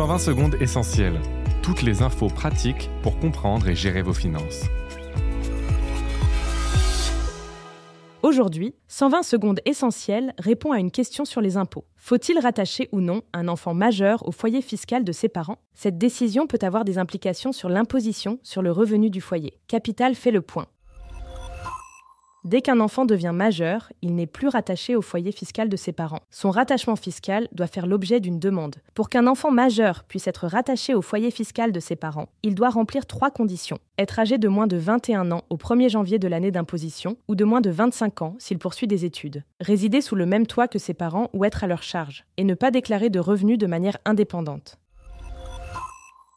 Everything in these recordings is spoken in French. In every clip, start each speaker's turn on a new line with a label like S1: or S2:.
S1: 120 secondes essentielles. Toutes les infos pratiques pour comprendre et gérer vos finances.
S2: Aujourd'hui, 120 secondes essentielles répond à une question sur les impôts. Faut-il rattacher ou non un enfant majeur au foyer fiscal de ses parents ? Cette décision peut avoir des implications sur l'imposition sur le revenu du foyer. Capital fait le point. Dès qu'un enfant devient majeur, il n'est plus rattaché au foyer fiscal de ses parents. Son rattachement fiscal doit faire l'objet d'une demande. Pour qu'un enfant majeur puisse être rattaché au foyer fiscal de ses parents, il doit remplir 3 conditions. Être âgé de moins de 21 ans au 1er janvier de l'année d'imposition ou de moins de 25 ans s'il poursuit des études. Résider sous le même toit que ses parents ou être à leur charge. Et ne pas déclarer de revenus de manière indépendante.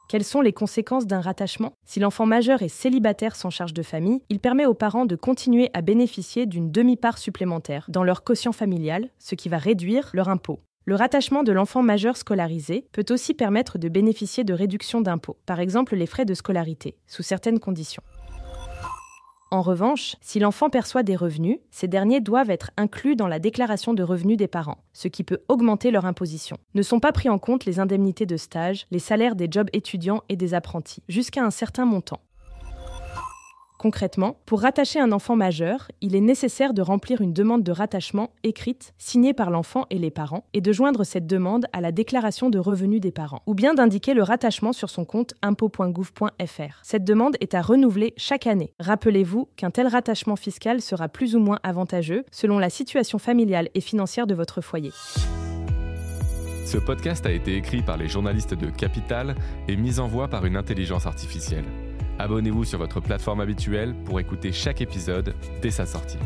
S2: Quelles sont les conséquences d'un rattachement ? Si l'enfant majeur est célibataire sans charge de famille, il permet aux parents de continuer à bénéficier d'une demi-part supplémentaire dans leur quotient familial, ce qui va réduire leur impôt. Le rattachement de l'enfant majeur scolarisé peut aussi permettre de bénéficier de réductions d'impôts, par exemple les frais de scolarité, sous certaines conditions. En revanche, si l'enfant perçoit des revenus, ces derniers doivent être inclus dans la déclaration de revenus des parents, ce qui peut augmenter leur imposition. Ne sont pas pris en compte les indemnités de stage, les salaires des jobs étudiants et des apprentis, jusqu'à un certain montant. Concrètement, pour rattacher un enfant majeur, il est nécessaire de remplir une demande de rattachement écrite, signée par l'enfant et les parents, et de joindre cette demande à la déclaration de revenus des parents, ou bien d'indiquer le rattachement sur son compte impôts.gouv.fr. Cette demande est à renouveler chaque année. Rappelez-vous qu'un tel rattachement fiscal sera plus ou moins avantageux selon la situation familiale et financière de votre foyer.
S1: Ce podcast a été écrit par les journalistes de Capital et mis en voix par une intelligence artificielle. Abonnez-vous sur votre plateforme habituelle pour écouter chaque épisode dès sa sortie.